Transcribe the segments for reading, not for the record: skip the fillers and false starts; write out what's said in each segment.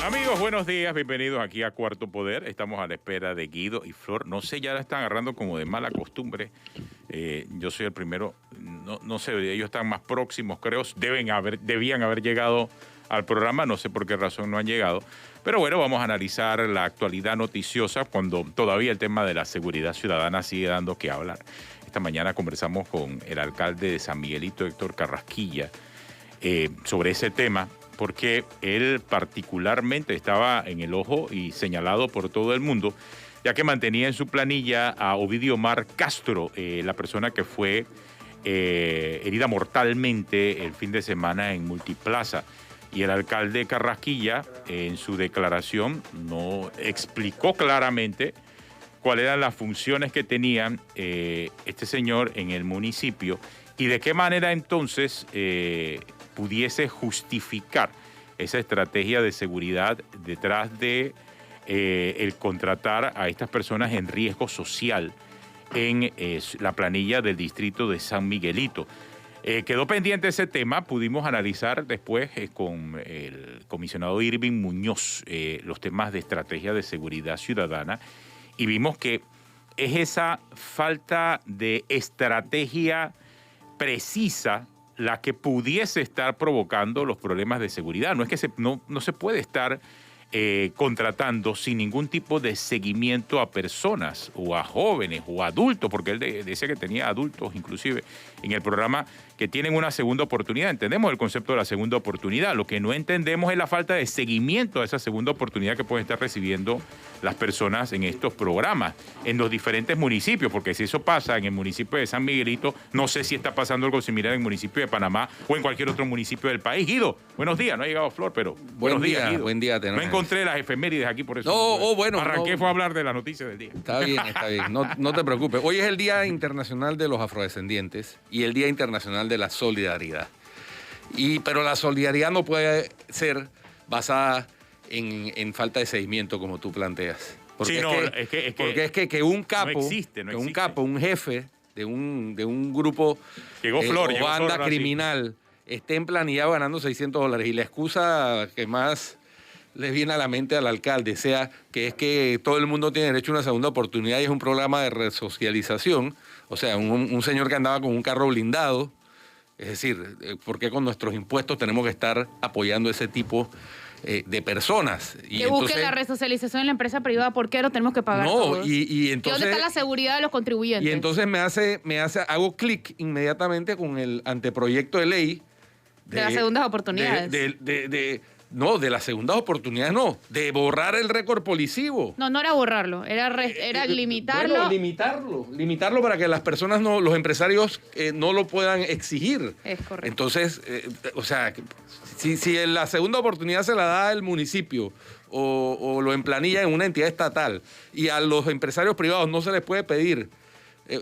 Amigos, buenos días, bienvenidos aquí a Cuarto Poder. Estamos a la espera de Guido y Flor. No sé, ya la están agarrando como de mala costumbre. Yo soy el primero, no sé, ellos están más próximos, creo. Debían haber llegado al programa, no sé por qué razón no han llegado. Pero bueno, vamos a analizar la actualidad noticiosa cuando todavía el tema de la seguridad ciudadana sigue dando que hablar. Esta mañana conversamos con el alcalde de San Miguelito, Héctor Carrasquilla, sobre ese tema, porque él particularmente estaba en el ojo y señalado por todo el mundo, ya que mantenía en su planilla a Ovidio Mar Castro, la persona que fue herida mortalmente el fin de semana en Multiplaza. Y el alcalde Carrasquilla, en su declaración, no explicó claramente cuáles eran las funciones que tenía este señor en el municipio y de qué manera entonces pudiese justificar esa estrategia de seguridad detrás de el contratar a estas personas en riesgo social en la planilla del distrito de San Miguelito. Quedó pendiente ese tema, pudimos analizar después con el comisionado Irving Muñoz los temas de estrategia de seguridad ciudadana y vimos que es esa falta de estrategia precisa la que pudiese estar provocando los problemas de seguridad. No es que no se puede estar contratando sin ningún tipo de seguimiento a personas o a jóvenes o a adultos, porque él decía que tenía adultos inclusive en el programa que tienen una segunda oportunidad. Entendemos el concepto de la segunda oportunidad. Lo que no entendemos es la falta de seguimiento a esa segunda oportunidad que pueden estar recibiendo las personas en estos programas, en los diferentes municipios, porque si eso pasa en el municipio de San Miguelito, no sé si está pasando algo similar en el municipio de Panamá o en cualquier otro municipio del país. Guido, buenos días. No ha llegado Flor, pero buenos días, Guido. Buen día, no encontré las efemérides aquí, por eso bueno, arranqué fue a hablar de las noticias del día. Está bien. No te preocupes. Hoy es el Día Internacional de los Afrodescendientes y el Día Internacional de la Solidaridad. Pero la solidaridad no puede ser basada en falta de seguimiento, como tú planteas. Porque que un capo, un jefe de un grupo o banda criminal esté emplanillado ganando $600 y la excusa que más le viene a la mente al alcalde sea que es que todo el mundo tiene derecho a una segunda oportunidad y es un programa de resocialización, o sea, un señor que andaba con un carro blindado. Es decir, ¿por qué con nuestros impuestos tenemos que estar apoyando ese tipo de personas? Que busquen la resocialización en la empresa privada, ¿por qué lo tenemos que pagar todos? Y entonces, ¿dónde está la seguridad de los contribuyentes? Y entonces hago clic inmediatamente con el anteproyecto de ley de las segundas oportunidades. De las segundas oportunidades, de borrar el récord policivo. No era borrarlo, era limitarlo. Bueno, limitarlo para que las personas, los empresarios no lo puedan exigir. Es correcto. Entonces, si la segunda oportunidad se la da el municipio o lo emplanilla en una entidad estatal y a los empresarios privados no se les puede pedir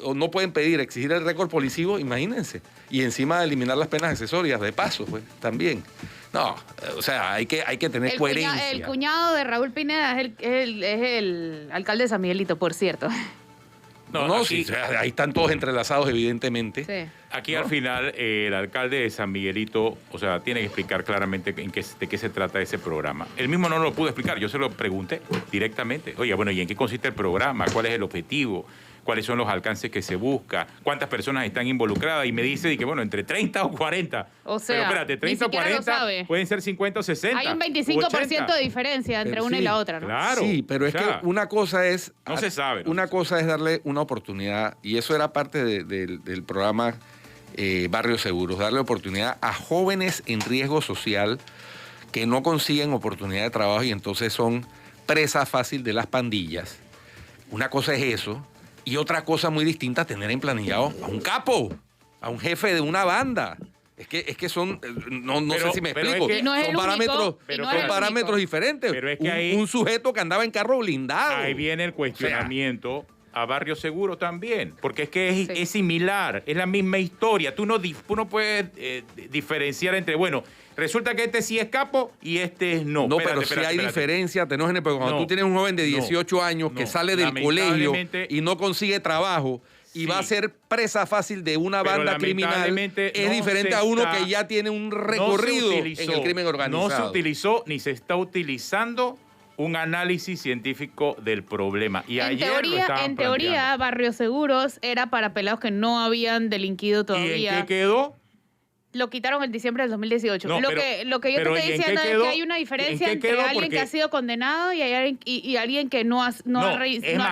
o no pueden exigir el récord policivo, imagínense. Y encima eliminar las penas accesorias, de paso, pues, también. No, o sea, hay que tener coherencia. El cuñado de Raúl Pineda es el alcalde de San Miguelito, por cierto. Sí, ahí están todos entrelazados, evidentemente. Sí. Aquí al final el alcalde de San Miguelito, o sea, tiene que explicar claramente de qué se trata ese programa. Él mismo no lo pudo explicar, yo se lo pregunté directamente. Oye, bueno, ¿y en qué consiste el programa? ¿Cuál es el objetivo? ¿Cuáles son los alcances que se busca? ¿Cuántas personas están involucradas? Y me dice que, bueno, entre 30 o 40. O sea, pero espérate, 30 o 40 pueden ser 50 o 60. Hay un 25% de diferencia entre una y la otra, ¿no? Claro. Sí, pero es que una cosa es... No se sabe. Una cosa es darle una oportunidad, y eso era parte del programa Barrio Seguros, darle oportunidad a jóvenes en riesgo social que no consiguen oportunidad de trabajo y entonces son presa fácil de las pandillas. Una cosa es eso. Y otra cosa muy distinta, tener emplanillado a un capo, a un jefe de una banda. Es que son, no sé si me explico, son parámetros diferentes. Pero es que un sujeto que andaba en carro blindado. Ahí viene el cuestionamiento a Barrio Seguro también, porque es que es similar, es la misma historia. Tú no puedes diferenciar entre, bueno, resulta que este sí es capo y este no. No, pero si hay diferencia, te enojes, porque cuando tú tienes un joven de 18 años que sale del colegio y no consigue trabajo, y va a ser presa fácil de una banda criminal, lamentablemente es no diferente se a uno está- que ya tiene un recorrido en el crimen organizado. No se utilizó ni se está utilizando un análisis científico del problema. Y ayer lo estaban En teoría, planteando. Barrio Seguros era para pelados que no habían delinquido ¿Y todavía. en qué quedó? Lo quitaron en diciembre del 2018. No, lo pero- que yo te pero estoy ¿y en diciendo qué es quedó? que hay una diferencia ¿En qué entre quedó? alguien que Porque- ha sido condenado y alguien que no ha es no ha más,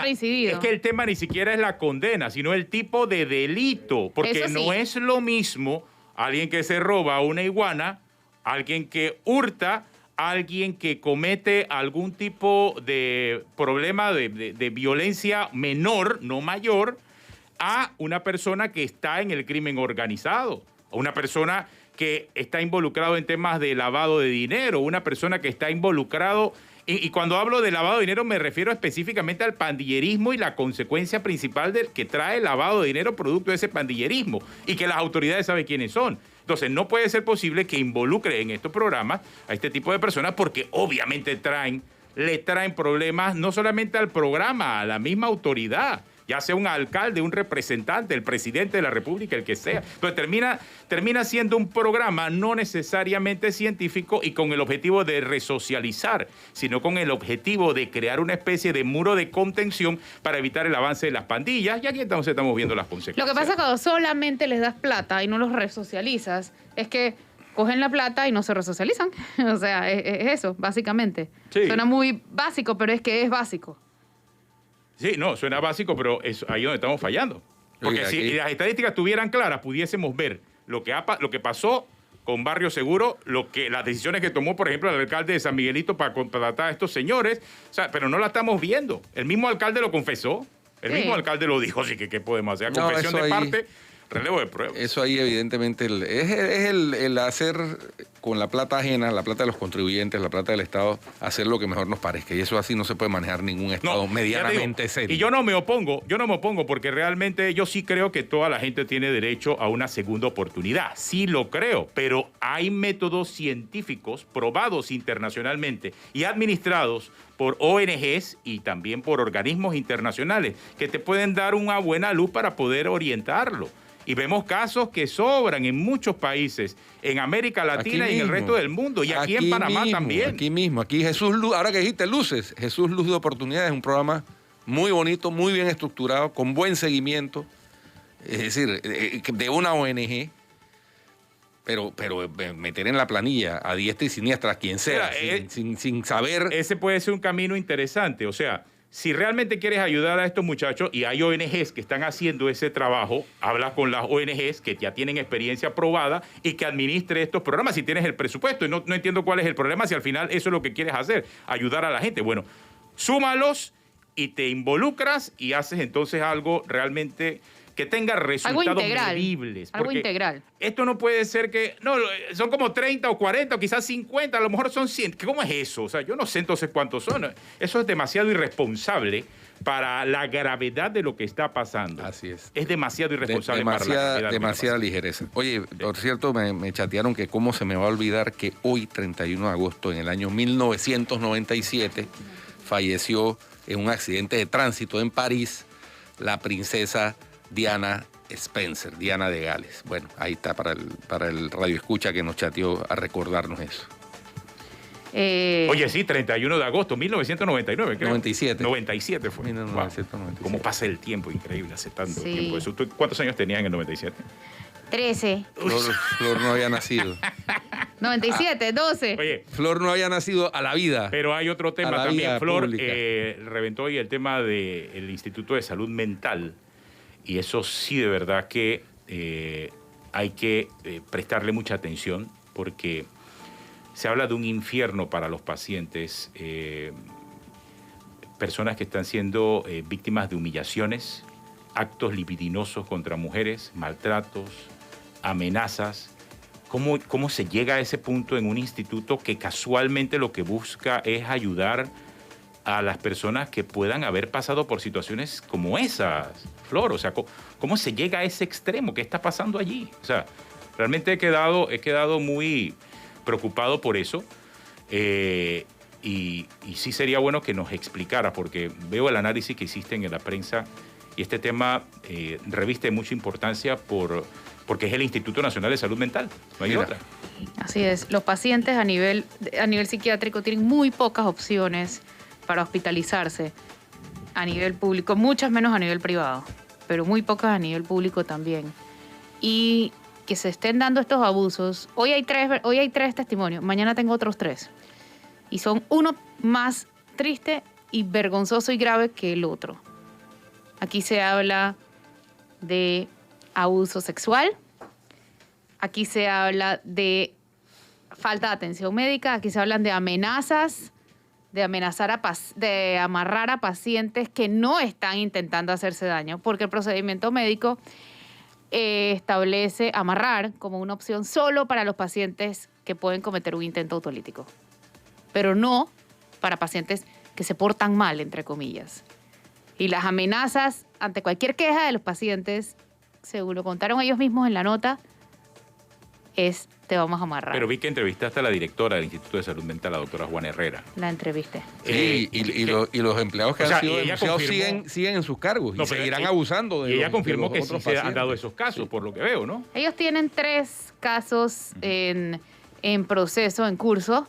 reincidido. Es que el tema ni siquiera es la condena, sino el tipo de delito. Porque Eso sí. no es lo mismo alguien que se roba una iguana, alguien que hurta, alguien que comete algún tipo de problema de violencia menor, no mayor, a una persona que está en el crimen organizado, a una persona que está involucrado en temas de lavado de dinero, una persona que está involucrado, y cuando hablo de lavado de dinero me refiero específicamente al pandillerismo y la consecuencia principal del que trae el lavado de dinero producto de ese pandillerismo, y que las autoridades saben quiénes son. Entonces no puede ser posible que involucre en estos programas a este tipo de personas porque obviamente le traen problemas no solamente al programa, a la misma autoridad, ya sea un alcalde, un representante, el presidente de la República, el que sea. Entonces termina siendo un programa no necesariamente científico y con el objetivo de resocializar, sino con el objetivo de crear una especie de muro de contención para evitar el avance de las pandillas. Y aquí entonces estamos viendo las consecuencias. Lo que pasa cuando solamente les das plata y no los resocializas es que cogen la plata y no se resocializan. O sea, es eso, básicamente. Sí. Suena muy básico, pero es que es básico. Sí, no, suena básico, pero es ahí donde estamos fallando. Porque Oiga, si aquí- las estadísticas estuvieran claras, pudiésemos ver lo que pasó con Barrio Seguro, las decisiones que tomó, por ejemplo, el alcalde de San Miguelito para contratar a estos señores, o sea, pero no la estamos viendo. El mismo alcalde lo confesó, el Sí. mismo alcalde lo dijo, así que ¿qué podemos hacer? No, Confesión eso de ahí- parte, relevo de pruebas. Eso ahí evidentemente es el hacer con la plata ajena, la plata de los contribuyentes, la plata del Estado, hacer lo que mejor nos parezca. Y eso así no se puede manejar ningún Estado ya te medianamente digo, serio. Y yo no me opongo porque realmente yo sí creo que toda la gente tiene derecho a una segunda oportunidad. Sí lo creo, pero hay métodos científicos probados internacionalmente y administrados por ONGs y también por organismos internacionales que te pueden dar una buena luz para poder orientarlo. Y vemos casos que sobran en muchos países, en América Latina Aquí y en el mismo. resto del mundo, y aquí en Panamá mismo, también. Aquí mismo, aquí Jesús Luz, ahora que dijiste luces, Jesús Luz de Oportunidades es un programa muy bonito, muy bien estructurado, con buen seguimiento, es decir, de una ONG, pero meter en la planilla a diestra y siniestra a quien sea, Mira, sin saber... Ese puede ser un camino interesante. O sea, si realmente quieres ayudar a estos muchachos, y hay ONGs que están haciendo ese trabajo, habla con las ONGs que ya tienen experiencia probada y que administre estos programas si tienes el presupuesto. Y no entiendo cuál es el problema si al final eso es lo que quieres hacer, ayudar a la gente. Bueno, súmalos y te involucras y haces entonces algo realmente que tenga resultados integral, medibles. algo Porque integral. Esto no puede ser que, no, son como 30 o 40 o quizás 50, a lo mejor son 100. ¿Cómo es eso? O sea, yo no sé entonces cuántos son. Eso es demasiado irresponsable para la gravedad de lo que está pasando. Así es. Es demasiado irresponsable para la gravedad de lo que demasiada está ligereza. Oye, por cierto, me chatearon que cómo se me va a olvidar que hoy, 31 de agosto, en el año 1997, falleció en un accidente de tránsito en París la princesa Diana Spencer, Diana de Gales. Bueno, ahí está para el radio escucha que nos chateó a recordarnos eso. Oye, sí, 31 de agosto, 1999, creo. 97. 97 fue. 1997. ¿Cómo pasa el tiempo? Increíble, hace tanto Sí. tiempo eso. ¿Tú cuántos años tenías en el 97? 13, Flor no había nacido. 97, 12. Oye, Flor no había nacido a la vida. pero hay otro A tema la también. vida Flor pública. reventó hoy el tema del Instituto de Salud Mental. Y eso sí, de verdad que hay que prestarle mucha atención porque se habla de un infierno para los pacientes, personas que están siendo víctimas de humillaciones, actos libidinosos contra mujeres, maltratos, amenazas. ¿Cómo se llega a ese punto en un instituto que casualmente lo que busca es ayudar a las personas que puedan haber pasado por situaciones como esas, Flor? O sea, ¿cómo se llega a ese extremo? ¿Qué está pasando allí? O sea, realmente he quedado muy preocupado por eso. Y sí sería bueno que nos explicara, porque veo el análisis que hiciste en la prensa y este tema reviste mucha importancia porque es el Instituto Nacional de Salud Mental, no hay otra. Así es, los pacientes a nivel psiquiátrico tienen muy pocas opciones para hospitalizarse a nivel público, muchas menos a nivel privado, pero muy pocas a nivel público también. Y que se estén dando estos abusos, hoy hay tres testimonios, mañana tengo otros 3, y son uno más triste y vergonzoso y grave que el otro. Aquí se habla de abuso sexual, aquí se habla de falta de atención médica, aquí se hablan de amenazas, de amarrar a pacientes que no están intentando hacerse daño, porque el procedimiento médico establece amarrar como una opción solo para los pacientes que pueden cometer un intento autolítico, pero no para pacientes que se portan mal, entre comillas. Y las amenazas ante cualquier queja de los pacientes, según lo contaron ellos mismos en la nota, es te vamos a amarrar. Pero vi que entrevistaste a la directora del Instituto de Salud Mental, la doctora Juana Herrera. La entrevisté. Sí, y los empleados que han sido denunciados siguen en sus cargos y seguirán abusando de ella confirmó que sí otros se han pacientes. dado esos casos, por lo que veo, ¿no? Ellos tienen 3 casos en proceso, en curso,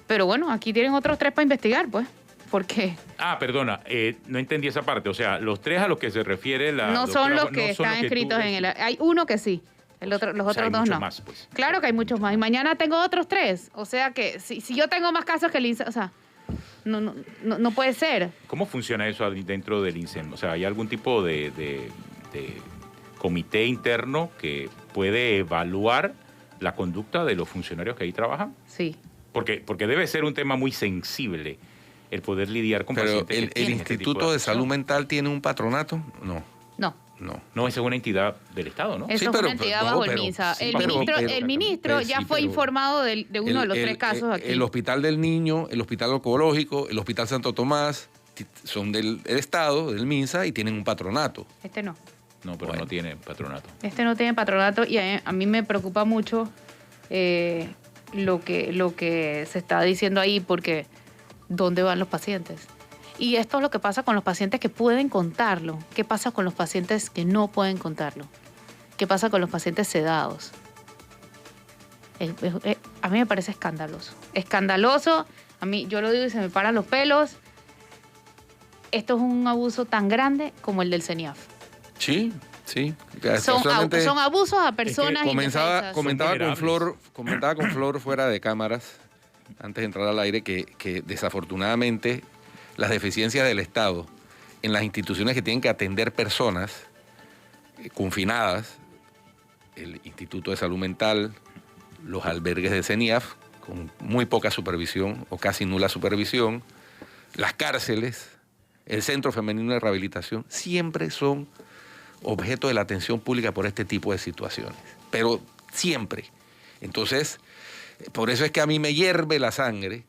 pero bueno, aquí tienen otros 3 para investigar, pues. ¿Por qué? Perdona, no entendí esa parte. O sea, los 3 a los que se refiere la No son doctora, los que están escritos en el... Hay uno que sí, los otros hay 2 muchos no. más, pues. Claro que hay muchos más. Y mañana tengo otros 3. O sea que si yo tengo más casos que el INSA, o sea, no puede ser. ¿Cómo funciona eso dentro del INSEM? O sea, ¿hay algún tipo de comité interno que puede evaluar la conducta de los funcionarios que ahí trabajan? Sí. Porque debe ser un tema muy sensible el poder lidiar con Pero pacientes que el tienen este tipo Instituto de afección. Salud Mental tiene un patronato, no. No, esa es una entidad del Estado, ¿no? Eso Sí, es pero- una entidad no, bajo el pero- MINSA. sí, El ministro ya sí, fue pero informado de uno de los 3 casos aquí. El Hospital del Niño, el Hospital Oncológico, el Hospital Santo Tomás son del Estado, del MINSA, y tienen un patronato. Este no. No, pero Bueno. no tiene patronato. Este no tiene patronato y a mí me preocupa mucho lo que se está diciendo ahí, porque ¿dónde van los pacientes? Y esto es lo que pasa con los pacientes que pueden contarlo. ¿Qué pasa con los pacientes que no pueden contarlo? ¿Qué pasa con los pacientes sedados? A mí me parece escandaloso. Escandaloso. A mí, yo lo digo y se me paran los pelos. Esto es un abuso tan grande como el del CENIAF. Sí. Son abusos a personas indefensas. Comentaba vulnerables. con Flor fuera de cámaras, antes de entrar al aire, que desafortunadamente las deficiencias del Estado en las instituciones que tienen que atender personas confinadas, el Instituto de Salud Mental, los albergues de CENIAF, con muy poca supervisión o casi nula supervisión, las cárceles, el Centro Femenino de Rehabilitación, siempre son objeto de la atención pública por este tipo de situaciones. Pero siempre. Entonces, por eso es que a mí me hierve la sangre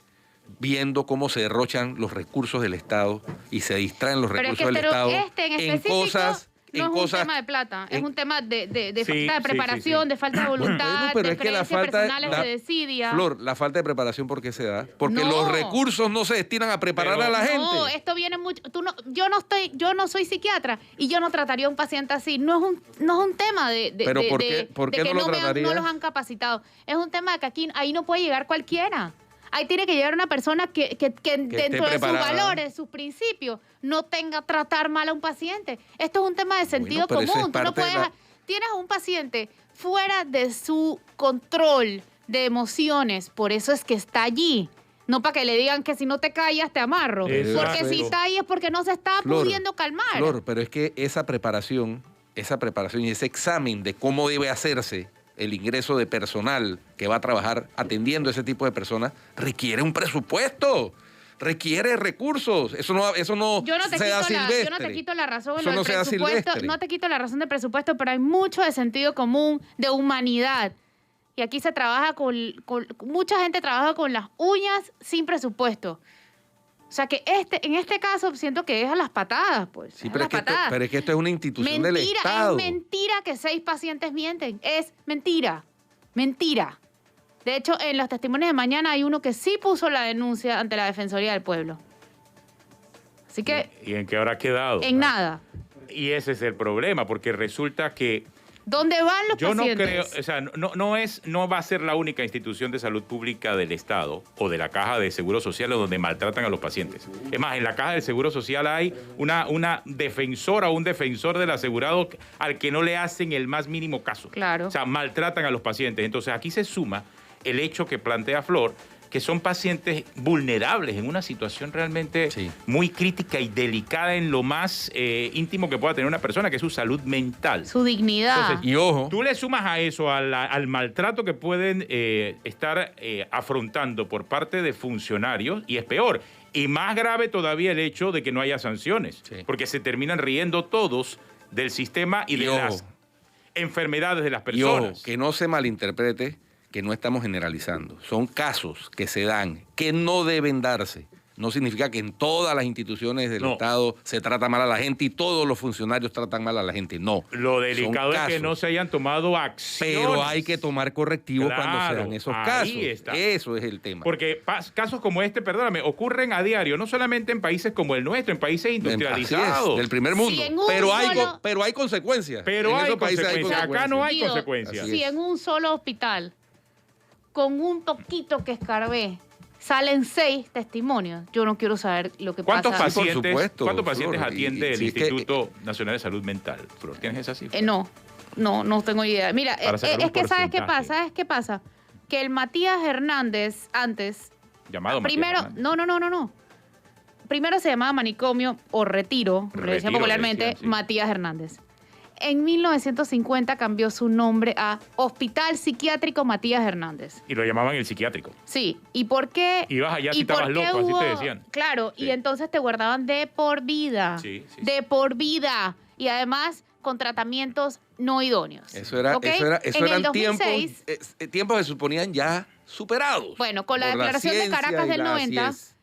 viendo cómo se derrochan los recursos del Estado y se distraen los Pero recursos del en Estado específico, no es un tema de plata, es en- un tema de Sí, falta de sí, preparación, sí. de falta de voluntad, Bueno, pero de es que la creencias falta personales de desidia. Flor, la falta de preparación, ¿por qué se da? Porque No. los recursos no se destinan a preparar Pero- a la gente. No, esto viene mucho. Yo no soy psiquiatra y yo no trataría a un paciente así. No es un tema de Pero ¿por qué de que no lo no tratarías? los han capacitado. Es un tema de que ahí no puede llegar cualquiera. Ahí tiene que llegar una persona que dentro de sus preparada. valores, sus principios, no tenga tratar mal a un paciente. Esto es un tema de sentido pero eso común. es Tú no parte de puedes. Tienes a un paciente fuera de su control de emociones, por eso es que está allí. No para que le digan que si no te callas te amarro. Exacto. Porque si está ahí es porque no se está Flor, pudiendo calmar. Flor, pero es que esa preparación y ese examen de cómo debe hacerse el ingreso de personal que va a trabajar atendiendo a ese tipo de personas requiere un presupuesto, requiere recursos. Eso no Yo no te se da silvestre. yo no te quito la razón en Eso lo no del se da presupuesto, silvestre. no te quito la razón del presupuesto, pero hay mucho de sentido común, de humanidad. Y aquí se trabaja mucha gente trabaja con las uñas sin presupuesto. O sea que en este caso siento que es a las patadas, pues. Sí, es a pero las patadas. es que esto es una institución del Mentira, Estado. es mentira que 6 pacientes mienten. Es mentira. Mentira. De hecho, en los testimonios de mañana hay uno que sí puso la denuncia ante la Defensoría del Pueblo. Así que, ¿Y en qué habrá quedado? en nada. Y ese es el problema, porque resulta que ¿Dónde van los yo pacientes? no creo, o sea, no va a ser la única institución de salud pública del Estado o de la Caja de Seguro Social donde maltratan a los pacientes. Es más, en la Caja de Seguro Social hay una defensora o un defensor del asegurado al que no le hacen el más mínimo caso. Claro. O sea, maltratan a los pacientes. Entonces, aquí se suma el hecho que plantea Flor, que son pacientes vulnerables en una situación realmente muy crítica y delicada en lo más íntimo que pueda tener una persona, que es su salud mental. Su dignidad. Entonces, Y ojo, tú le sumas a eso, al maltrato que pueden estar afrontando por parte de funcionarios, y es peor. Y más grave todavía el hecho de que no haya sanciones, porque se terminan riendo todos del sistema y de las enfermedades de las personas. Y ojo, que no se malinterprete, que no estamos generalizando. Son casos que se dan, que no deben darse. No significa que en todas las instituciones del Estado se trata mal a la gente y todos los funcionarios tratan mal a la gente. No. Lo delicado es que no se hayan tomado acciones. Pero hay que tomar correctivos cuando se dan esos casos. Está. Eso es el tema. Porque casos como este, perdóname, ocurren a diario, no solamente en países como el nuestro, en países industrializados. Así es, del primer mundo. Si pero hay consecuencias. Pero hay esos países consecuencias. Acá no hay Guido, consecuencias. Si en un solo hospital, con un poquito que escarbé, salen 6 testimonios, yo no quiero saber lo que ¿Cuántos pasa. pacientes, Flor, atiende el si es que- Instituto Nacional de Salud Mental? Flor, ¿tienes esa cifra? No tengo idea. Mira, Para sacar un es que ¿sabes qué porcentaje. pasa? ¿Sabes qué pasa? Que el Matías Hernández antes, Llamado primero, Matías Hernández. no. Primero se llamaba manicomio o retiro, le decían Retiro, popularmente, le decían, sí. Matías Hernández. En 1950 cambió su nombre a Hospital Psiquiátrico Matías Hernández. Y lo llamaban el psiquiátrico. Sí, ¿y por qué? Ibas allá si ¿Y por estabas qué loco, así hubo- te decían. Claro, Sí. y entonces te guardaban de por vida. Sí. De por vida. Y además con tratamientos no idóneos. Eso eran En el 2006, tiempos que se suponían ya superados. Bueno, con la por declaración de ciencia Caracas y del así 90, es.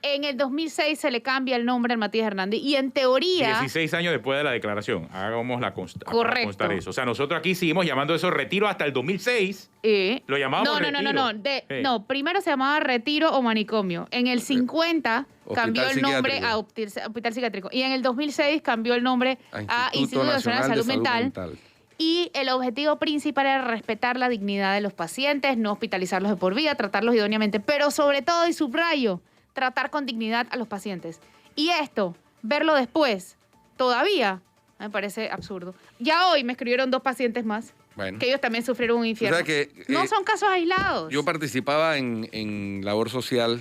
en el 2006 se le cambia el nombre al Matías Hernández y en teoría... 16 años después de la declaración. Hagamos Correcto. constar eso. O sea, nosotros aquí seguimos llamando eso retiro hasta el 2006. Lo llamábamos retiro. No, primero se llamaba retiro o manicomio. En el 50 Hospital cambió el nombre psiquiátrico. a hospital psiquiátrico. Y en el 2006 cambió el nombre a Instituto Nacional de Salud Mental. Y el objetivo principal era respetar la dignidad de los pacientes, no hospitalizarlos de por vida, tratarlos idóneamente, pero sobre todo, y subrayo, tratar con dignidad a los pacientes. Y esto, verlo después, todavía, me parece absurdo. Ya hoy me escribieron 2 pacientes más, Bueno. que ellos también sufrieron un infierno. O sea que, no son casos aislados. Yo participaba en labor social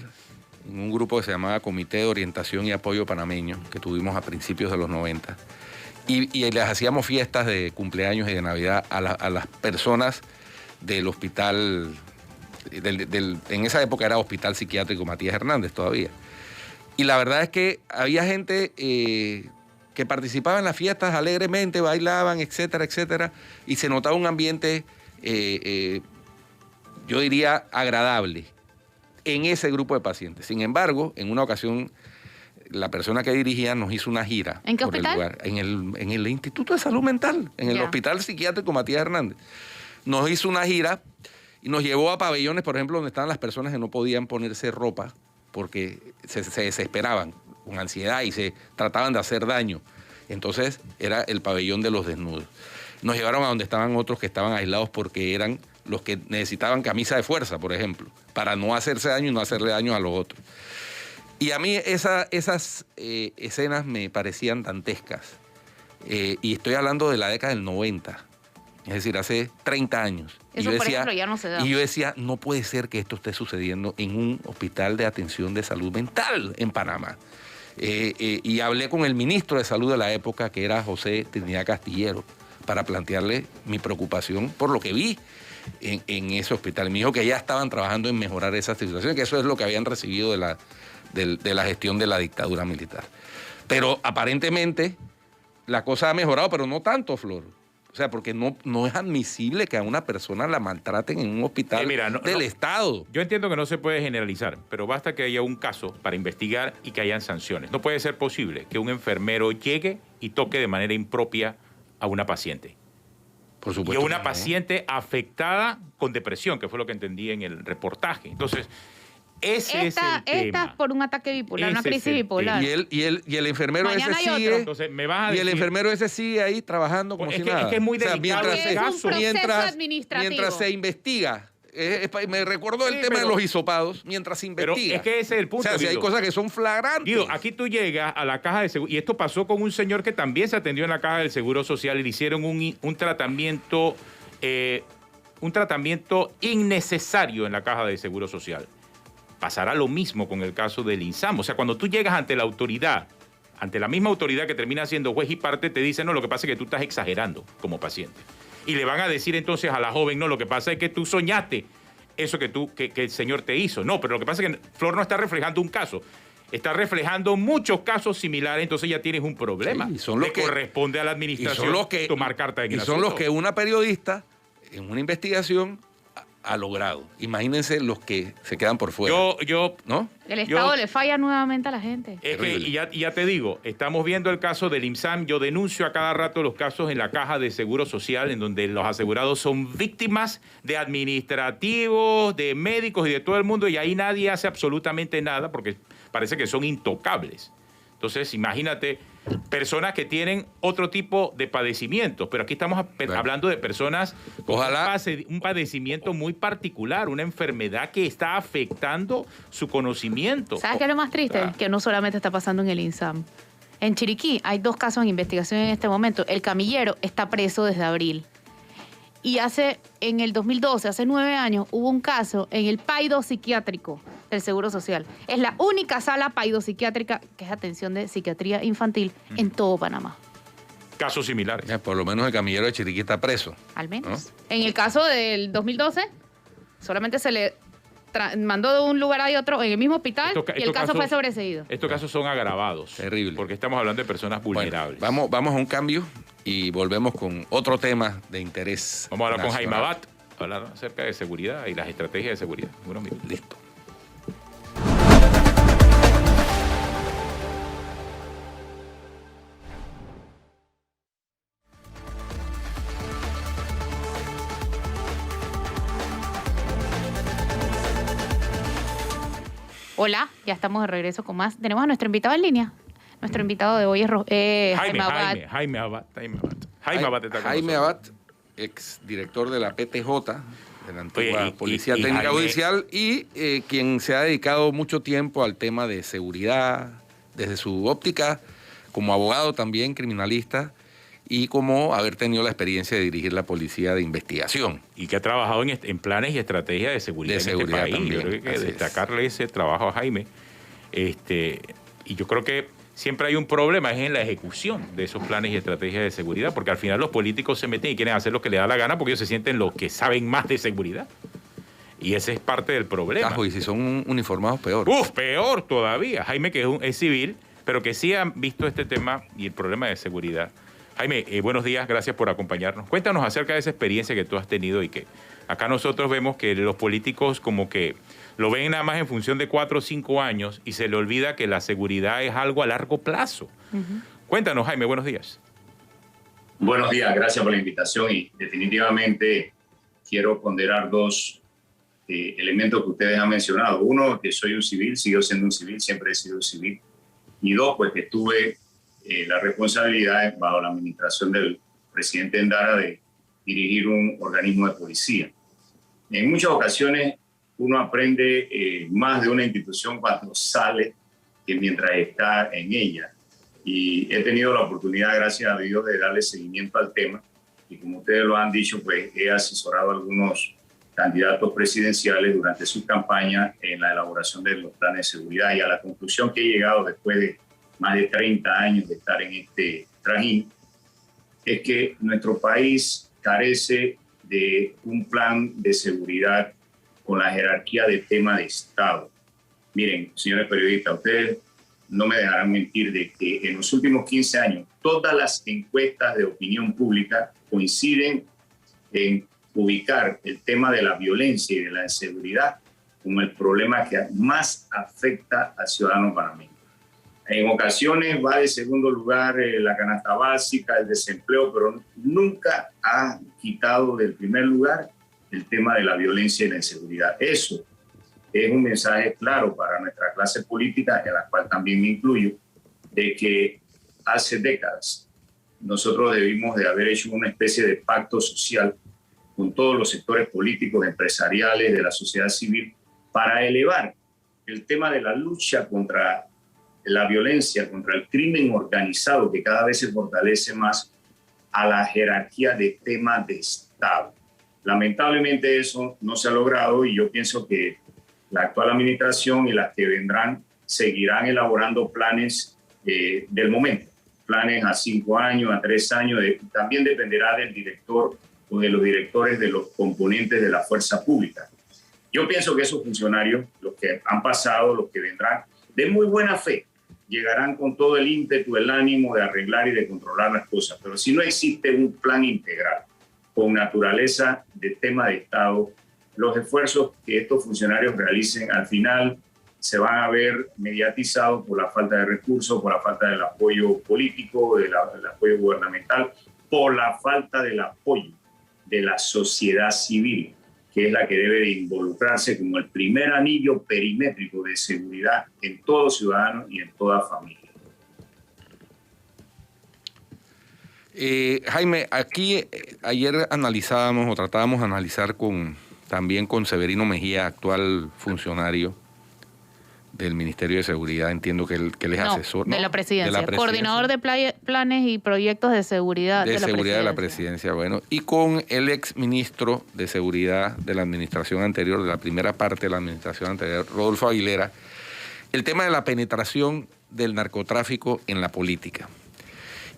en un grupo que se llamaba Comité de Orientación y Apoyo Panameño, que tuvimos a principios de los 90. Y les hacíamos fiestas de cumpleaños y de Navidad a las personas del hospital, en esa época era Hospital Psiquiátrico Matías Hernández todavía. Y la verdad es que había gente que participaba en las fiestas alegremente, bailaban, etcétera, etcétera, y se notaba un ambiente, yo diría, agradable en ese grupo de pacientes. Sin embargo, en una ocasión, la persona que dirigía nos hizo una gira. ¿En qué por el hospital? lugar, en el Instituto de Salud Mental, en el Ya. Hospital Psiquiátrico Matías Hernández. Nos hizo una gira y nos llevó a pabellones, por ejemplo, donde estaban las personas que no podían ponerse ropa porque se desesperaban con ansiedad y se trataban de hacer daño. Entonces era el pabellón de los desnudos. Nos llevaron a donde estaban otros que estaban aislados porque eran los que necesitaban camisa de fuerza, por ejemplo, para no hacerse daño y no hacerle daño a los otros. Y a mí esas escenas me parecían dantescas. Y estoy hablando de la década del 90, es decir, hace 30 años. Eso, por ejemplo, ya no se da. Y yo decía, no puede ser que esto esté sucediendo en un hospital de atención de salud mental en Panamá. Y hablé con el ministro de Salud de la época, que era José Trinidad Castillero, para plantearle mi preocupación por lo que vi en ese hospital. Me dijo que ya estaban trabajando en mejorar esa situación, que eso es lo que habían recibido de la gestión de la dictadura militar. Pero aparentemente la cosa ha mejorado, pero no tanto, Flor. O sea, porque no es admisible que a una persona la maltraten en un hospital del Estado. Yo entiendo que no se puede generalizar, pero basta que haya un caso para investigar y que hayan sanciones. No puede ser posible que un enfermero llegue y toque de manera impropia a una paciente. Por Y supuesto. a una que no. paciente afectada con depresión, que fue lo que entendí en el reportaje. Entonces, Ese es el Esta tema. es por un ataque bipolar, una Ese es crisis el bipolar. Y el enfermero Mañana ese hay sigue. otro. Entonces, me vas a Y el decir... enfermero ese sigue ahí trabajando como Es si que- nada. es que es muy delicado mientras, Porque es un proceso administrativo. mientras se investiga. Me recordó el Sí, tema de pero- los hisopados mientras se Pero investiga. es que ese es el punto, O sea, si hay Guido. cosas que son flagrantes. Guido, aquí tú llegas a la caja de seguro, y esto pasó con un señor que también se atendió en la caja del Seguro Social y le hicieron un tratamiento innecesario en la caja de Seguro Social. Pasará lo mismo con el caso del INSAM. O sea, cuando tú llegas ante la autoridad, ante la misma autoridad que termina siendo juez y parte, te dicen, no, lo que pasa es que tú estás exagerando como paciente. Y le van a decir entonces a la joven, no, lo que pasa es que tú soñaste eso que el señor te hizo. No, pero lo que pasa es que Flor no está reflejando un caso, está reflejando muchos casos similares, entonces ya tienes un problema. Sí, y son los Le que- corresponde a la y administración son los que, tomar cartas en el y son los asunto. que una periodista en una investigación ha logrado. Imagínense los que se quedan por fuera. ¿No? El Estado le falla nuevamente a la gente. Es que, Terrible. y ya te digo, estamos viendo el caso del IMSAM. Yo denuncio a cada rato los casos en la caja de Seguro Social, en donde los asegurados son víctimas de administrativos, de médicos y de todo el mundo, y ahí nadie hace absolutamente nada porque parece que son intocables. Entonces, imagínate, personas que tienen otro tipo de padecimientos, pero aquí estamos hablando de personas con Ojalá. un padecimiento muy particular, una enfermedad que está afectando su conocimiento. ¿Sabes qué es lo más triste? Ah. Que no solamente está pasando en el INSAM. En Chiriquí hay 2 casos en investigación en este momento. El camillero está preso desde abril. Y en el 2012, hace 9 años, hubo un caso en el paido psiquiátrico del Seguro Social. Es la única sala paido psiquiátrica que es atención de psiquiatría infantil en todo Panamá. Casos similares. Ya, por lo menos el camillero de Chiriquí está preso. Al menos. En el caso del 2012, solamente se le mandó de un lugar a otro en el mismo hospital y el Estos caso fue casos- sobreseído. Estos casos son agravados. Terrible. Porque estamos hablando de personas vulnerables. Bueno, vamos a un cambio y volvemos con otro tema de interés. Vamos a hablar con Jaime nacional. Abad, hablar acerca de seguridad y las estrategias de seguridad. Unos minutos. Listo. Hola, ya estamos de regreso con más. Tenemos a nuestro invitado en línea. Nuestro invitado de hoy es Jaime Abad. Jaime Abad. Jaime Abad está con Jaime nosotros. Abad, ex director de la PTJ, de la antigua Oye, Policía y Técnica Jaime- Judicial, y quien se ha dedicado mucho tiempo al tema de seguridad, desde su óptica, como abogado también, criminalista, y como haber tenido la experiencia de dirigir la policía de investigación. Y que ha trabajado en planes y estrategias de seguridad, De seguridad en este país. también, Yo creo que hay así que es. destacarle ese trabajo a Jaime. Y yo creo que siempre hay un problema, es en la ejecución de esos planes y estrategias de seguridad, porque al final los políticos se meten y quieren hacer lo que les da la gana porque ellos se sienten los que saben más de seguridad. Y ese es parte del problema. Tajo, y si son uniformados, peor. Uf, peor todavía. Jaime, que es civil, pero que sí han visto este tema y el problema de seguridad. Jaime, buenos días, gracias por acompañarnos. Cuéntanos acerca de esa experiencia que tú has tenido y que acá nosotros vemos que los políticos como que lo ven nada más en función de 4 o 5 años y se le olvida que la seguridad es algo a largo plazo. Cuéntanos, Jaime, buenos días. Buenos días, gracias por la invitación y definitivamente quiero ponderar 2 elementos que ustedes han mencionado. Uno, que soy un civil, sigo siendo un civil, siempre he sido un civil. Y 2, pues que tuve la responsabilidad bajo la administración del presidente Endara de dirigir un organismo de policía. En muchas ocasiones uno aprende más de una institución cuando sale que mientras está en ella. Y he tenido la oportunidad, gracias a Dios, de darle seguimiento al tema. Y como ustedes lo han dicho, pues he asesorado a algunos candidatos presidenciales durante su campaña en la elaboración de los planes de seguridad. Y a la conclusión que he llegado después de más de 30 años de estar en este trajín, es que nuestro país carece de un plan de seguridad con la jerarquía de tema de Estado. Miren, señores periodistas, ustedes no me dejarán mentir de que en los últimos 15 años todas las encuestas de opinión pública coinciden en ubicar el tema de la violencia y de la inseguridad como el problema que más afecta al ciudadano panameño. En ocasiones va de segundo lugar la canasta básica, el desempleo, pero nunca ha quitado del primer lugar el tema de la violencia y la inseguridad. Eso es un mensaje claro para nuestra clase política, en la cual también me incluyo, de que hace décadas nosotros debimos de haber hecho una especie de pacto social con todos los sectores políticos, empresariales, de la sociedad civil, para elevar el tema de la lucha contra la violencia, contra el crimen organizado, que cada vez se fortalece más, a la jerarquía de tema de Estado. Lamentablemente eso no se ha logrado y yo pienso que la actual administración y las que vendrán seguirán elaborando planes del momento, planes a 5 años, a 3 años, también dependerá del director o de los directores de los componentes de la fuerza pública. Yo pienso que esos funcionarios, los que han pasado, los que vendrán, de muy buena fe, llegarán con todo el ímpetu, el ánimo de arreglar y de controlar las cosas. Pero si no existe un plan integral con naturaleza de tema de Estado, los esfuerzos que estos funcionarios realicen al final se van a ver mediatizados por la falta de recursos, por la falta del apoyo político, del apoyo gubernamental, por la falta del apoyo de la sociedad civil, que es la que debe de involucrarse como el primer anillo perimétrico de seguridad en todo ciudadano y en toda familia. Jaime, aquí ayer analizábamos o tratábamos de analizar también con Severino Mejía, actual funcionario del Ministerio de Seguridad, entiendo que él es asesor. De la presidencia, coordinador de planes y proyectos de seguridad de la presidencia. Bueno, y con el ex ministro de Seguridad de la administración anterior, de la primera parte de la administración anterior, Rodolfo Aguilera, el tema de la penetración del narcotráfico en la política.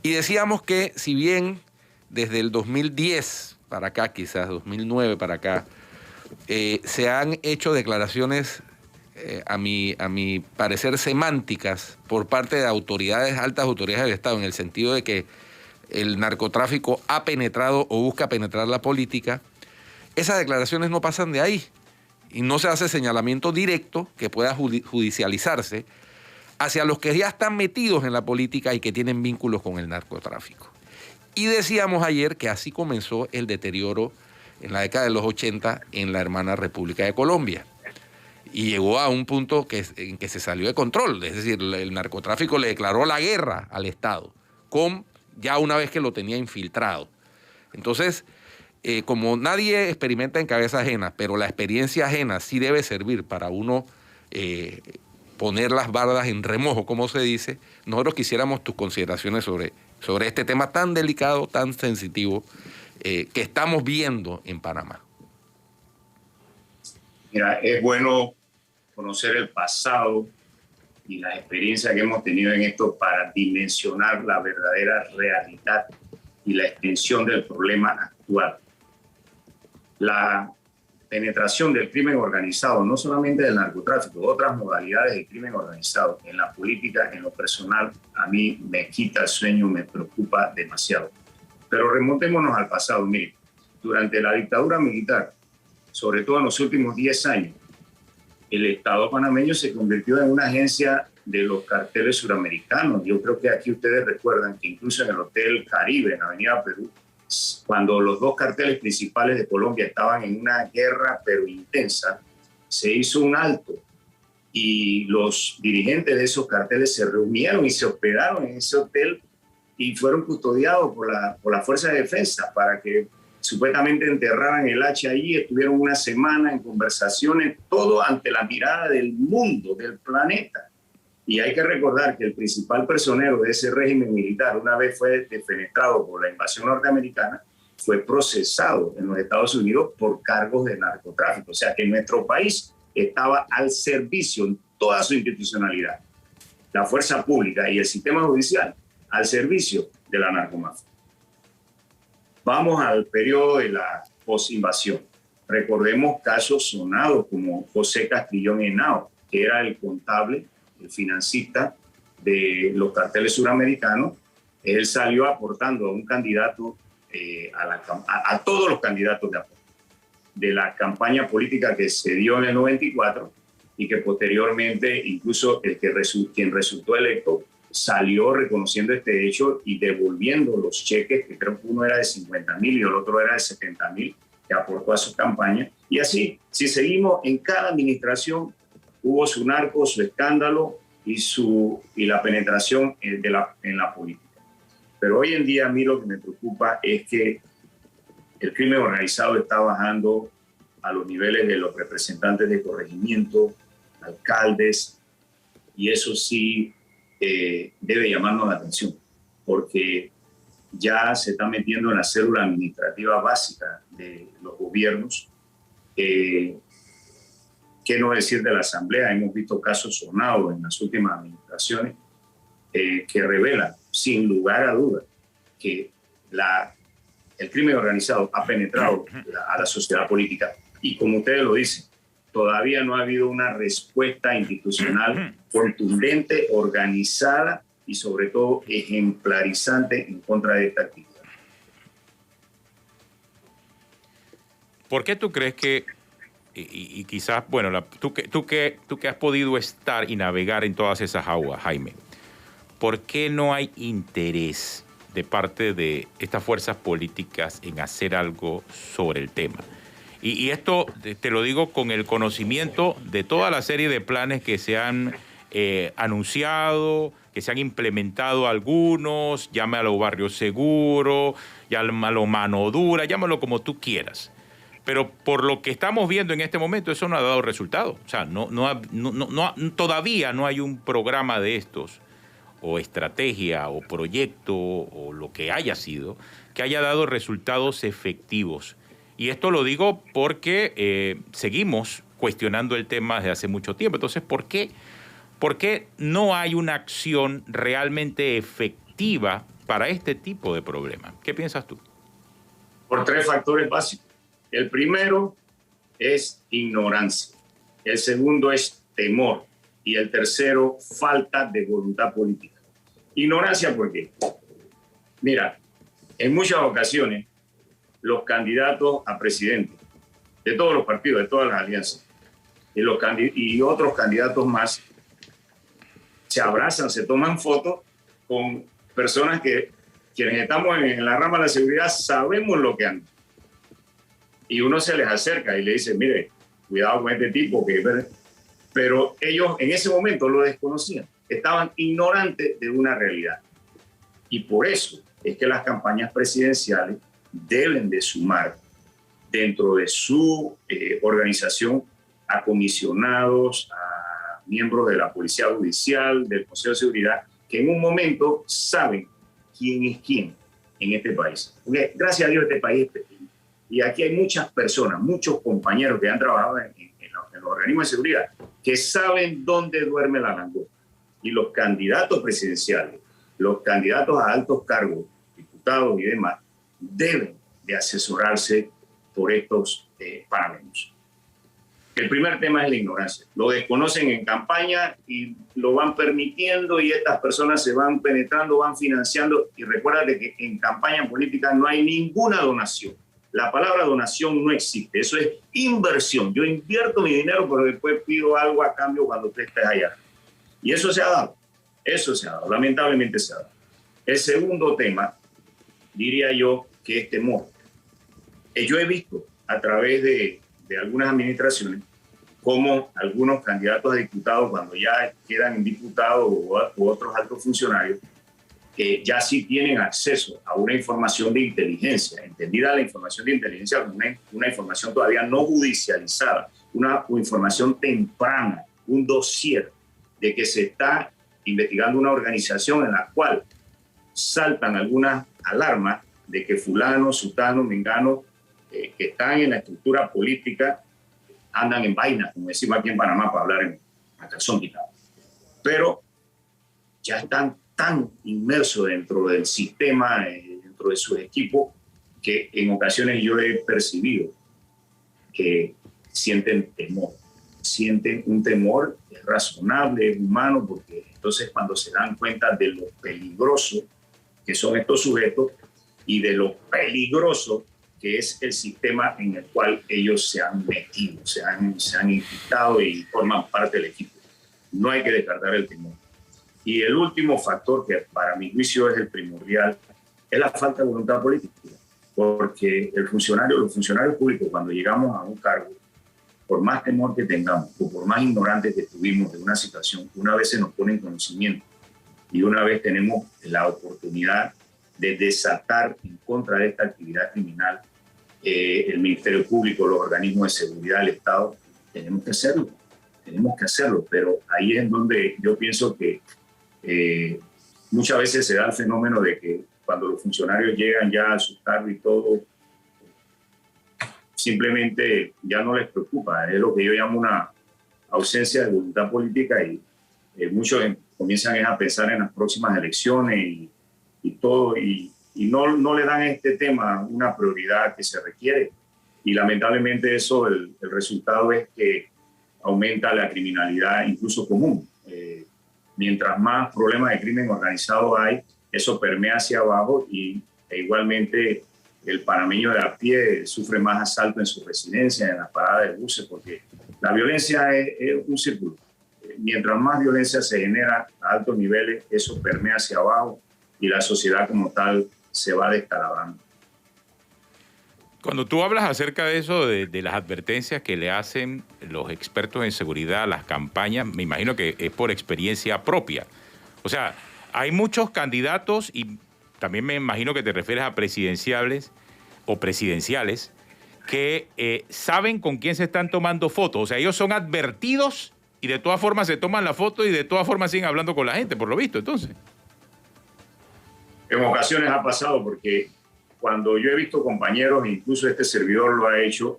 Y decíamos que si bien desde el 2010 para acá, quizás 2009 para acá, se han hecho declaraciones a mi parecer semánticas por parte de altas autoridades del Estado, en el sentido de que el narcotráfico ha penetrado o busca penetrar la política, esas declaraciones no pasan de ahí y no se hace señalamiento directo que pueda judicializarse hacia los que ya están metidos en la política y que tienen vínculos con el narcotráfico. Y decíamos ayer que así comenzó el deterioro en la década de los 80 en la hermana República de Colombia. Y llegó a un punto en que se salió de control, es decir, el narcotráfico le declaró la guerra al Estado, ya una vez que lo tenía infiltrado. Entonces, como nadie experimenta en cabeza ajena, pero la experiencia ajena sí debe servir para uno poner las bardas en remojo, como se dice, nosotros quisiéramos tus consideraciones sobre este tema tan delicado, tan sensitivo, que estamos viendo en Panamá. Mira, es bueno conocer el pasado y las experiencias que hemos tenido en esto para dimensionar la verdadera realidad y la extensión del problema actual. La penetración del crimen organizado, no solamente del narcotráfico, otras modalidades de crimen organizado en la política, en lo personal, a mí me quita el sueño, me preocupa demasiado. Pero remontémonos al pasado. Mire, durante la dictadura militar, sobre todo en los últimos 10 años, el Estado panameño se convirtió en una agencia de los carteles suramericanos. Yo creo que aquí ustedes recuerdan que incluso en el Hotel Caribe, en Avenida Perú, cuando los dos carteles principales de Colombia estaban en una guerra pero intensa, se hizo un alto y los dirigentes de esos carteles se reunieron y se hospedaron en ese hotel y fueron custodiados por la Fuerza de Defensa para que supuestamente enterraran el hacha allí, estuvieron una semana en conversaciones, todo ante la mirada del mundo, del planeta. Y hay que recordar que el principal personero de ese régimen militar, una vez fue defenestrado por la invasión norteamericana, fue procesado en los Estados Unidos por cargos de narcotráfico. O sea que nuestro país estaba al servicio en toda su institucionalidad, la fuerza pública y el sistema judicial al servicio de la narcomafia. Vamos al periodo de la posinvasión. Recordemos casos sonados como José Castrillón Henao, que era el contable, el financista de los carteles suramericanos. Él salió aportando a un candidato, a todos los candidatos de la campaña política que se dio en el 94 y que posteriormente incluso quien resultó electo salió reconociendo este hecho y devolviendo los cheques, que creo que uno era de 50,000 y el otro era de 70,000, que aportó a su campaña, Y así, si seguimos, en cada administración hubo su narco, su escándalo y la penetración en la política. Pero hoy en día a mí lo que me preocupa es que el crimen organizado está bajando a los niveles de los representantes de corregimiento, alcaldes, y eso sí debe llamarnos la atención, porque ya se está metiendo en la célula administrativa básica de los gobiernos. ¿Qué no decir de la Asamblea? Hemos visto casos sonados en las últimas administraciones que revelan, sin lugar a dudas, que el crimen organizado ha penetrado a la sociedad política. Y como ustedes lo dicen, todavía no ha habido una respuesta institucional contundente, organizada y sobre todo ejemplarizante en contra de esta actividad. ¿Por qué tú crees que, y quizás, bueno, tú que has podido estar y navegar en todas esas aguas, Jaime, ¿por qué no hay interés de parte de estas fuerzas políticas en hacer algo sobre el tema? Y esto te lo digo con el conocimiento de toda la serie de planes que se han anunciado, que se han implementado algunos, llámalo barrio seguro, llámalo mano dura, llámalo como tú quieras. Pero por lo que estamos viendo en este momento, eso no ha dado resultado. O sea, todavía no hay un programa de estos, o estrategia, o proyecto, o lo que haya sido, que haya dado resultados efectivos. Y esto lo digo porque seguimos cuestionando el tema desde hace mucho tiempo. Entonces, ¿por qué no hay una acción realmente efectiva para este tipo de problemas? ¿Qué piensas tú? Por 3 factores básicos. El primero es ignorancia. El segundo es temor. Y el tercero, falta de voluntad política. Ignorancia, ¿por qué? Mira, en muchas ocasiones, los candidatos a presidente de todos los partidos, de todas las alianzas, y otros candidatos más, se abrazan, se toman fotos con personas que quienes estamos en la rama de la seguridad sabemos lo que andan. Y uno se les acerca y le dice, mire, cuidado con este tipo, pero ellos en ese momento lo desconocían, estaban ignorantes de una realidad. Y por eso es que las campañas presidenciales deben de sumar dentro de su organización a comisionados, a miembros de la Policía Judicial, del Consejo de Seguridad, que en un momento saben quién es quién en este país. Porque gracias a Dios este país es pequeño. Y aquí hay muchas personas, muchos compañeros que han trabajado en los organismos de seguridad que saben dónde duerme la langosta. Y los candidatos presidenciales, los candidatos a altos cargos, diputados y demás, deben de asesorarse por estos parámetros. El primer tema es la ignorancia. Lo desconocen en campaña y lo van permitiendo y estas personas se van penetrando, van financiando. Y recuérdate que en campaña política no hay ninguna donación. La palabra donación no existe. Eso es inversión. Yo invierto mi dinero, pero después pido algo a cambio cuando usted esté allá. Y eso se ha dado. Eso se ha dado. Lamentablemente se ha dado. El segundo tema, diría yo, que es temor. Yo he visto a través de algunas administraciones cómo algunos candidatos a diputados, cuando ya quedan diputados u otros altos funcionarios, que ya sí tienen acceso a una información de inteligencia, entendida la información de inteligencia como una información todavía no judicializada, una información temprana, un dossier de que se está investigando una organización en la cual saltan algunas alarmas de que fulano, sutano, mengano, que están en la estructura política, andan en vaina, como decimos aquí en Panamá, para hablar a calzón quitado. Pero ya están tan inmersos dentro del sistema, dentro de sus equipos, que en ocasiones yo he percibido que sienten temor. Sienten un temor, es razonable, es humano, porque entonces cuando se dan cuenta de lo peligroso que son estos sujetos y de lo peligroso que es el sistema en el cual ellos se han metido, se han infiltrado y forman parte del equipo. No hay que descartar el temor. Y el último factor, que para mi juicio es el primordial, es la falta de voluntad política. porque los funcionarios públicos, cuando llegamos a un cargo, por más temor que tengamos o por más ignorantes que estuvimos de una situación, una vez se nos pone en conocimiento y una vez tenemos la oportunidad de desatar en contra de esta actividad criminal, el Ministerio Público, los organismos de seguridad del Estado, tenemos que hacerlo, pero ahí es donde yo pienso que muchas veces se da el fenómeno de que cuando los funcionarios llegan ya a su cargo y todo, simplemente ya no les preocupa. Es lo que yo llamo una ausencia de voluntad política y muchos comienzan a pensar en las próximas elecciones y todo, y no le dan a este tema una prioridad que se requiere. Y lamentablemente eso, el resultado es que aumenta la criminalidad incluso común. Mientras más problemas de crimen organizado hay, eso permea hacia abajo e igualmente el panameño de a pie sufre más asalto en su residencia, en las paradas de buses, porque la violencia es un círculo. Mientras más violencia se genera a altos niveles, eso permea hacia abajo y la sociedad como tal se va descalabrando. Cuando tú hablas acerca de eso, de las advertencias que le hacen los expertos en seguridad a las campañas, me imagino que es por experiencia propia. O sea, hay muchos candidatos y también me imagino que te refieres a presidenciales o presidenciales que saben con quién se están tomando fotos. O sea, ellos son advertidos y de todas formas se toman la foto y de todas formas siguen hablando con la gente, por lo visto, entonces. En ocasiones ha pasado porque cuando yo he visto compañeros, incluso este servidor lo ha hecho,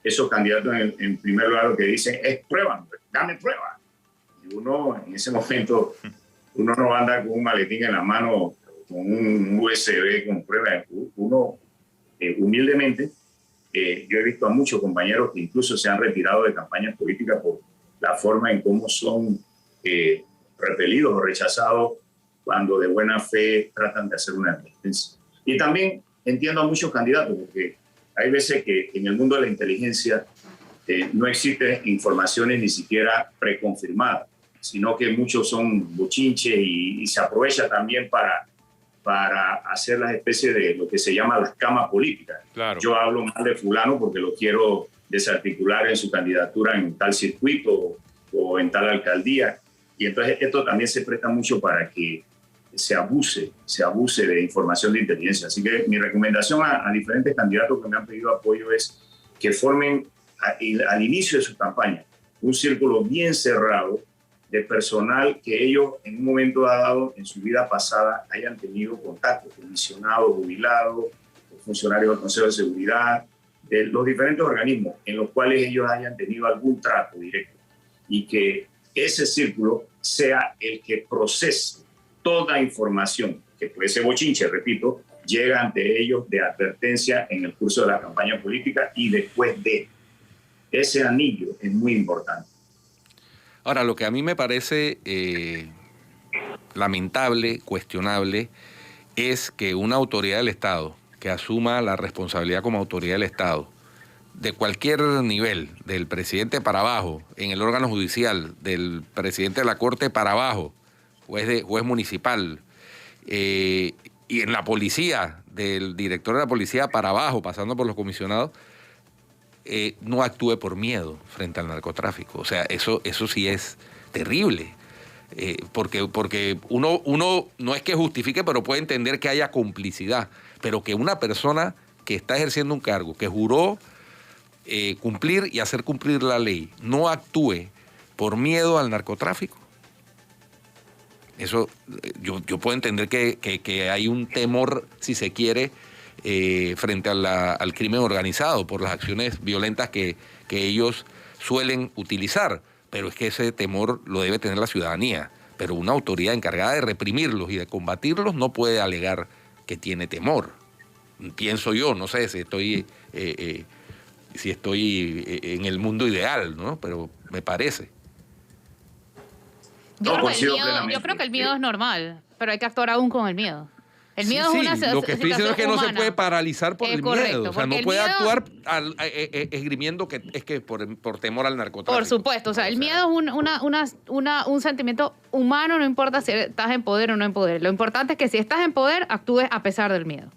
esos candidatos en primer lugar lo que dicen es prueba, dame prueba. Y uno en ese momento, uno no anda con un maletín en la mano, con un USB con prueba. Uno, humildemente, yo he visto a muchos compañeros que incluso se han retirado de campañas políticas por la forma en cómo son repelidos o rechazados cuando de buena fe tratan de hacer una advertencia. Y también entiendo a muchos candidatos, porque hay veces que en el mundo de la inteligencia no existen informaciones ni siquiera preconfirmadas, sino que muchos son bochinches y se aprovecha también para hacer las especies de lo que se llama las camas políticas. Claro. Yo hablo mal de fulano porque lo quiero desarticular en su candidatura en tal circuito o en tal alcaldía. Y entonces esto también se presta mucho para que se abuse de información de inteligencia. Así que mi recomendación a diferentes candidatos que me han pedido apoyo es que formen al inicio de su campaña un círculo bien cerrado de personal que ellos en un momento dado en su vida pasada hayan tenido contacto, comisionados, jubilados, funcionarios del Consejo de Seguridad, de los diferentes organismos en los cuales ellos hayan tenido algún trato directo y que ese círculo sea el que procese toda información, que puede ser bochinche, repito, llega ante ellos de advertencia en el curso de la campaña política y después de. Ese anillo es muy importante. Ahora, lo que a mí me parece lamentable, cuestionable, es que una autoridad del Estado que asuma la responsabilidad como autoridad del Estado, de cualquier nivel, del presidente para abajo, en el órgano judicial, del presidente de la Corte para abajo, juez municipal, y en la policía, del director de la policía para abajo, pasando por los comisionados, no actúe por miedo frente al narcotráfico. O sea, eso sí es terrible. Porque uno no es que justifique, pero puede entender que haya complicidad. Pero que una persona que está ejerciendo un cargo, que juró cumplir y hacer cumplir la ley, no actúe por miedo al narcotráfico. Eso yo puedo entender que hay un temor, si se quiere, frente al crimen organizado por las acciones violentas que ellos suelen utilizar, pero es que ese temor lo debe tener la ciudadanía, pero una autoridad encargada de reprimirlos y de combatirlos no puede alegar que tiene temor. Pienso yo, no sé si estoy en el mundo ideal, ¿no? Pero me parece. Yo creo que el miedo es normal, pero hay que actuar aún con el miedo. El miedo es una lo que estoy diciendo es que humana. no se puede paralizar por el correcto, miedo. O sea, no puede miedo, actuar esgrimiendo que es que por temor al narcotráfico. Por supuesto. O sea, el miedo es un sentimiento humano, no importa si estás en poder o no en poder. Lo importante es que si estás en poder, actúes a pesar del miedo.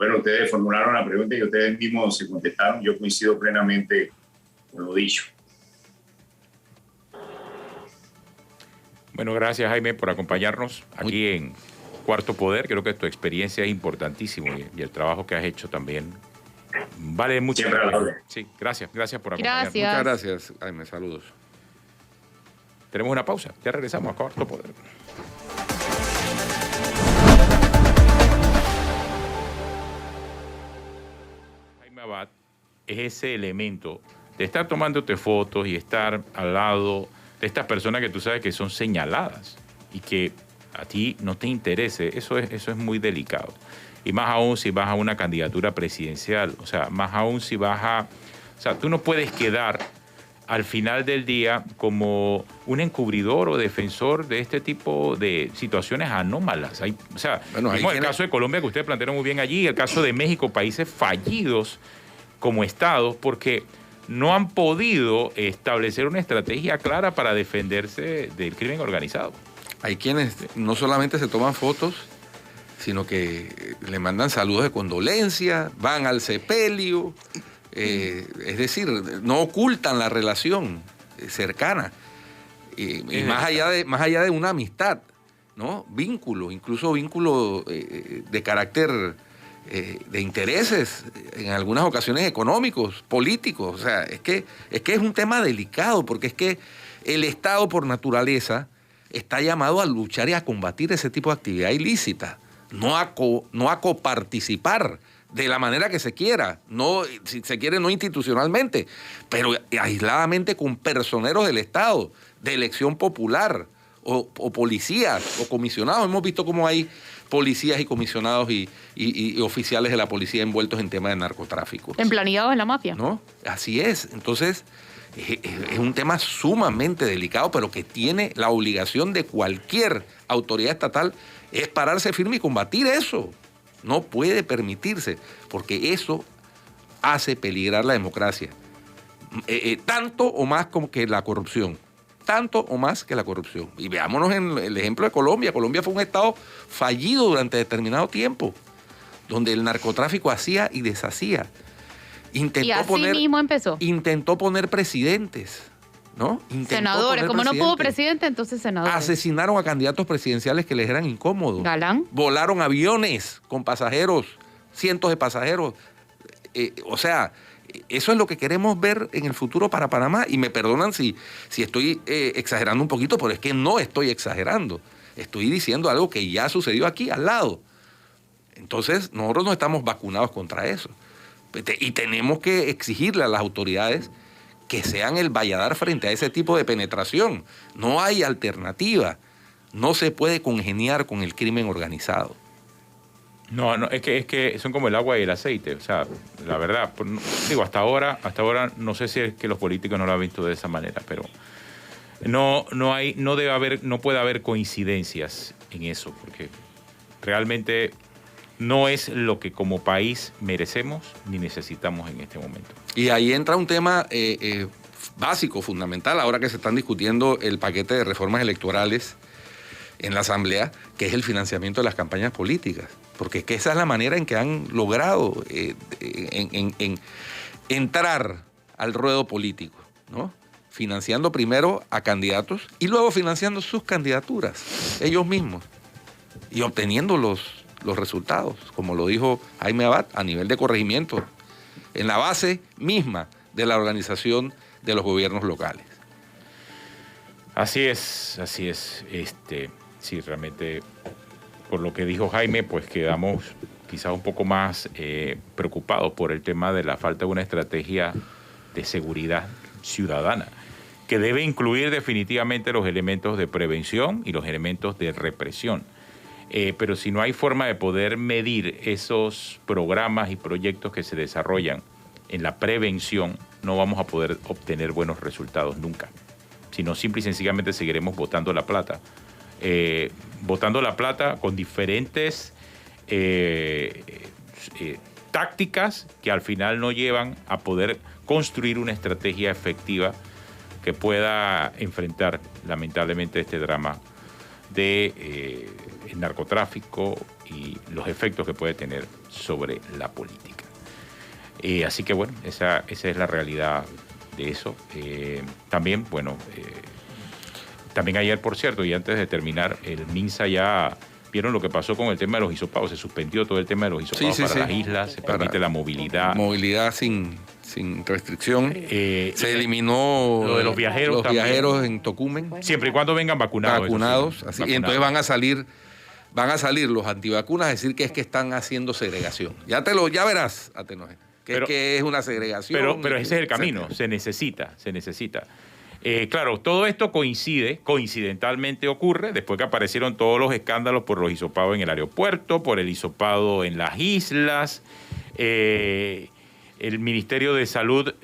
Bueno, ustedes formularon la pregunta y ustedes mismos se contestaron. Yo coincido plenamente con lo dicho. Bueno, gracias Jaime por acompañarnos aquí en Cuarto Poder. Creo que tu experiencia es importantísima y el trabajo que has hecho también vale mucho. Siempre a la orden. Sí, gracias por acompañarnos. Gracias. Muchas gracias, Jaime. Saludos. Tenemos una pausa, ya regresamos a Cuarto Poder. Jaime Abad es ese elemento de estar tomándote fotos y estar al lado de estas personas que tú sabes que son señaladas y que a ti no te interese. Eso es muy delicado. Y más aún si vas a una candidatura presidencial, o sea, más aún si vas a... O sea, tú no puedes quedar al final del día como un encubridor o defensor de este tipo de situaciones anómalas. O sea, bueno, vimos el caso de Colombia que ustedes plantearon muy bien allí, el caso de México, países fallidos como estados porque no han podido establecer una estrategia clara para defenderse del crimen organizado. Hay quienes no solamente se toman fotos, sino que le mandan saludos de condolencia, van al sepelio, es decir, no ocultan la relación cercana. Y más allá de una amistad, ¿no? Vínculo, incluso vínculo de carácter de intereses, en algunas ocasiones económicos, políticos. O sea, es que es un tema delicado, porque es que el Estado por naturaleza está llamado a luchar y a combatir ese tipo de actividad ilícita, no a coparticipar de la manera que se quiera, no, si se quiere no institucionalmente, pero aisladamente con personeros del Estado, de elección popular, o policías, o comisionados. Hemos visto cómo hay policías y comisionados y oficiales de la policía envueltos en temas de narcotráfico. Emplanillados en la mafia. ¿No? Así es. Entonces, es un tema sumamente delicado, pero que tiene la obligación de cualquier autoridad estatal es pararse firme y combatir eso. No puede permitirse, porque eso hace peligrar la democracia. Tanto o más como que la corrupción. Tanto o más que la corrupción. Y veámonos en el ejemplo de Colombia. Colombia fue un estado fallido durante determinado tiempo, donde el narcotráfico hacía y deshacía. Y así mismo empezó. Intentó poner presidentes, ¿no? Senadores. Como no pudo presidente, entonces senadores. Asesinaron a candidatos presidenciales que les eran incómodos. Galán. Volaron aviones con pasajeros, cientos de pasajeros. O sea, eso es lo que queremos ver en el futuro para Panamá. Y me perdonan si estoy exagerando un poquito, pero es que no estoy exagerando. Estoy diciendo algo que ya sucedió aquí, al lado. Entonces, nosotros no estamos vacunados contra eso. Y tenemos que exigirle a las autoridades que sean el valladar frente a ese tipo de penetración. No hay alternativa. No se puede congeniar con el crimen organizado. No, es que son como el agua y el aceite. O sea, la verdad, digo, hasta ahora no sé si es que los políticos no lo han visto de esa manera, pero no puede haber coincidencias en eso, porque realmente no es lo que como país merecemos ni necesitamos en este momento. Y ahí entra un tema básico, fundamental, ahora que se están discutiendo el paquete de reformas electorales en la Asamblea, que es el financiamiento de las campañas políticas. Porque es que esa es la manera en que han logrado entrar al ruedo político, ¿no? Financiando primero a candidatos y luego financiando sus candidaturas, ellos mismos, y obteniendo los resultados, como lo dijo Jaime Abad, a nivel de corregimiento, en la base misma de la organización de los gobiernos locales. Así es. Sí, realmente, por lo que dijo Jaime, pues quedamos quizás un poco más preocupados por el tema de la falta de una estrategia de seguridad ciudadana, que debe incluir definitivamente los elementos de prevención y los elementos de represión. Pero si no hay forma de poder medir esos programas y proyectos que se desarrollan en la prevención, no vamos a poder obtener buenos resultados nunca. Sino simple y sencillamente seguiremos botando la plata. Botando la plata con diferentes tácticas que al final no llevan a poder construir una estrategia efectiva que pueda enfrentar lamentablemente este drama de el narcotráfico y los efectos que puede tener sobre la política. Así que bueno, esa es la realidad de eso. También, bueno, también ayer, por cierto, y antes de terminar, el MINSA ya... ¿Vieron lo que pasó con el tema de los hisopados? Se suspendió todo el tema de los hisopados para las islas, se permite la movilidad. Movilidad sin restricción. Se eliminó lo de los viajeros viajeros en Tocumen. Siempre y cuando vengan vacunados. Sí, así. Y entonces van a salir los antivacunas a decir que es que están haciendo segregación. Ya verás, Atenoje, que es una segregación. Pero ese es el camino, se necesita. Claro, todo esto coincidentalmente ocurre después que aparecieron todos los escándalos por los hisopados en el aeropuerto, por el hisopado en las islas. El Ministerio de Salud,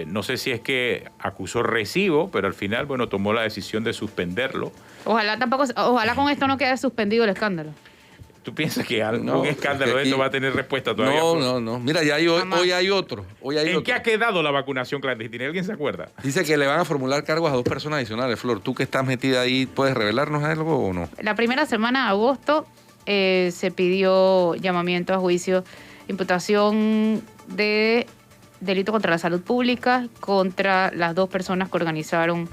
no sé si es que acusó recibo, pero al final, bueno, tomó la decisión de suspenderlo. Ojalá con esto no quede suspendido el escándalo. ¿Tú piensas que algún escándalo de esto va a tener respuesta todavía? No. Mira, hoy hay otro. ¿En qué ha quedado la vacunación clandestina? ¿Alguien se acuerda? Dice que le van a formular cargos a 2 personas adicionales. Flor, tú que estás metida ahí, ¿puedes revelarnos algo o no? La primera semana de agosto se pidió llamamiento a juicio, imputación de delito contra la salud pública contra las 2 personas que organizaron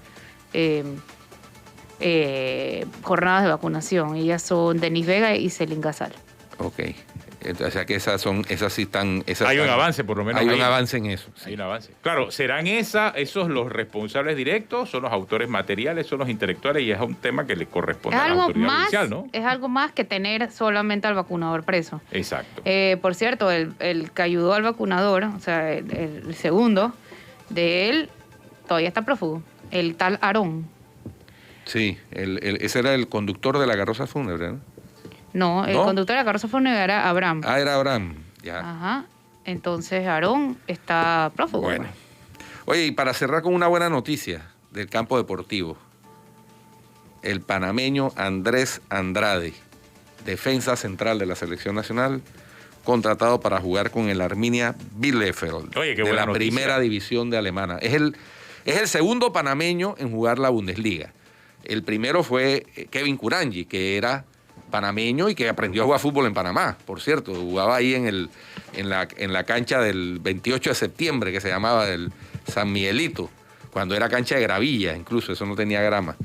jornadas de vacunación. Ellas son Denis Vega y Celín Gazal. Ok. O sea que esas sí están... Hay un avance, por lo menos. Hay un avance en eso. Sí. Hay un avance. Claro, ¿serán esos los responsables directos? ¿Son los autores materiales? ¿Son los intelectuales? Y es un tema que le corresponde a la autoridad judicial, ¿no? Es algo más que tener solamente al vacunador preso. Exacto. Por cierto, el que ayudó al vacunador, o sea, el segundo de él, todavía está prófugo. El tal Aarón. Sí, ese era el conductor de la carroza fúnebre, ¿no? No, el conductor de la carroza fúnebre era Abraham. Era Abraham, ya. Ajá. Entonces Aarón está prófugo. Bueno. Oye, y para cerrar con una buena noticia del campo deportivo, el panameño Andrés Andrade, defensa central de la selección nacional, contratado para jugar con el Arminia Bielefeld, de la primera división de Alemania. Es el segundo panameño en jugar la Bundesliga. El primero fue Kevin Kuranyi, que era panameño y que aprendió a jugar fútbol en Panamá, por cierto. Jugaba ahí en la cancha del 28 de septiembre, que se llamaba el San Miguelito, cuando era cancha de gravilla, incluso, eso no tenía grama.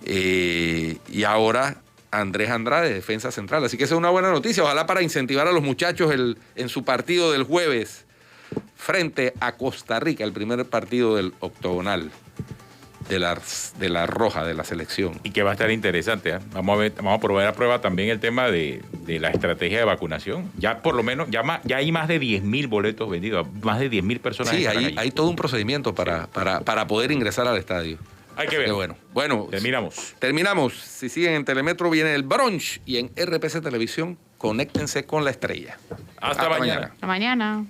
Y ahora Andrés Andrade, defensa central. Así que esa es una buena noticia. Ojalá para incentivar a los muchachos en su partido del jueves frente a Costa Rica, el primer partido del octogonal de la roja de la selección. Y que va a estar interesante, ¿eh? Vamos a poner a prueba también el tema de la estrategia de vacunación. Ya por lo menos, ya hay más de 10.000 boletos vendidos, más de 10.000 personas. Sí, hay todo un procedimiento para poder ingresar al estadio. Hay que ver. Bueno, terminamos. Si siguen en Telemetro, viene el brunch y en RPC Televisión, conéctense con la estrella. Hasta mañana. Hasta mañana.